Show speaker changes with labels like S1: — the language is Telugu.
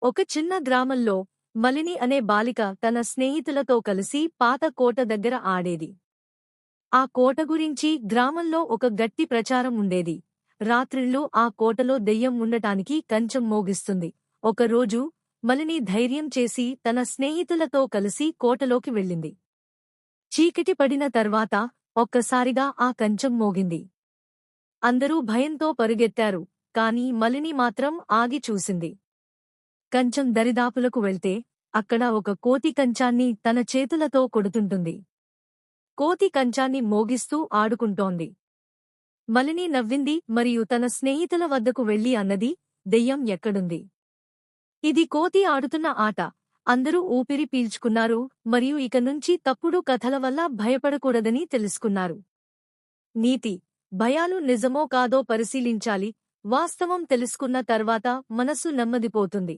S1: ఒక చిన్న గ్రామంలో మలిని అనే బాలిక తన స్నేహితులతో కలిసి పాత కోట దగ్గర ఆడేది. ఆ కోట గురించి గ్రామంలో ఒక గట్టి ప్రచారం ఉండేది. రాత్రిళ్ళు ఆ కోటలో దెయ్యం ఉండటానికి కంచెం మోగిస్తుంది. ఒకరోజు మలిని ధైర్యం చేసి తన స్నేహితులతో కలిసి కోటలోకి వెళ్ళింది. చీకటి పడిన తర్వాత ఒక్కసారిగా ఆ కంచెం మోగింది. అందరూ భయంతో పరుగెత్తారు, కాని మలిని మాత్రం ఆగి చూసింది. కంచం దరిదాపులకు వెళ్తే అక్కడ ఒక కోతి కంచాన్ని తన చేతులతో కొడుతుంటుంది. కోతి కంచాన్ని మోగిస్తూ ఆడుకుంటోంది. మలిని నవ్వింది మరియు తన స్నేహితుల వద్దకు వెళ్లి అన్నది, దెయ్యం ఎక్కడుంది? ఇది కోతి ఆడుతున్న ఆట. అందరూ ఊపిరి పీల్చుకున్నారు మరియు ఇక నుంచి తప్పుడు కథల వల్ల భయపడకూడదని తెలుసుకున్నారు. నీతి: భయాలు నిజమో కాదో పరిశీలించాలి. వాస్తవం తెలుసుకున్న తర్వాత మనసు నెమ్మదిపోతుంది.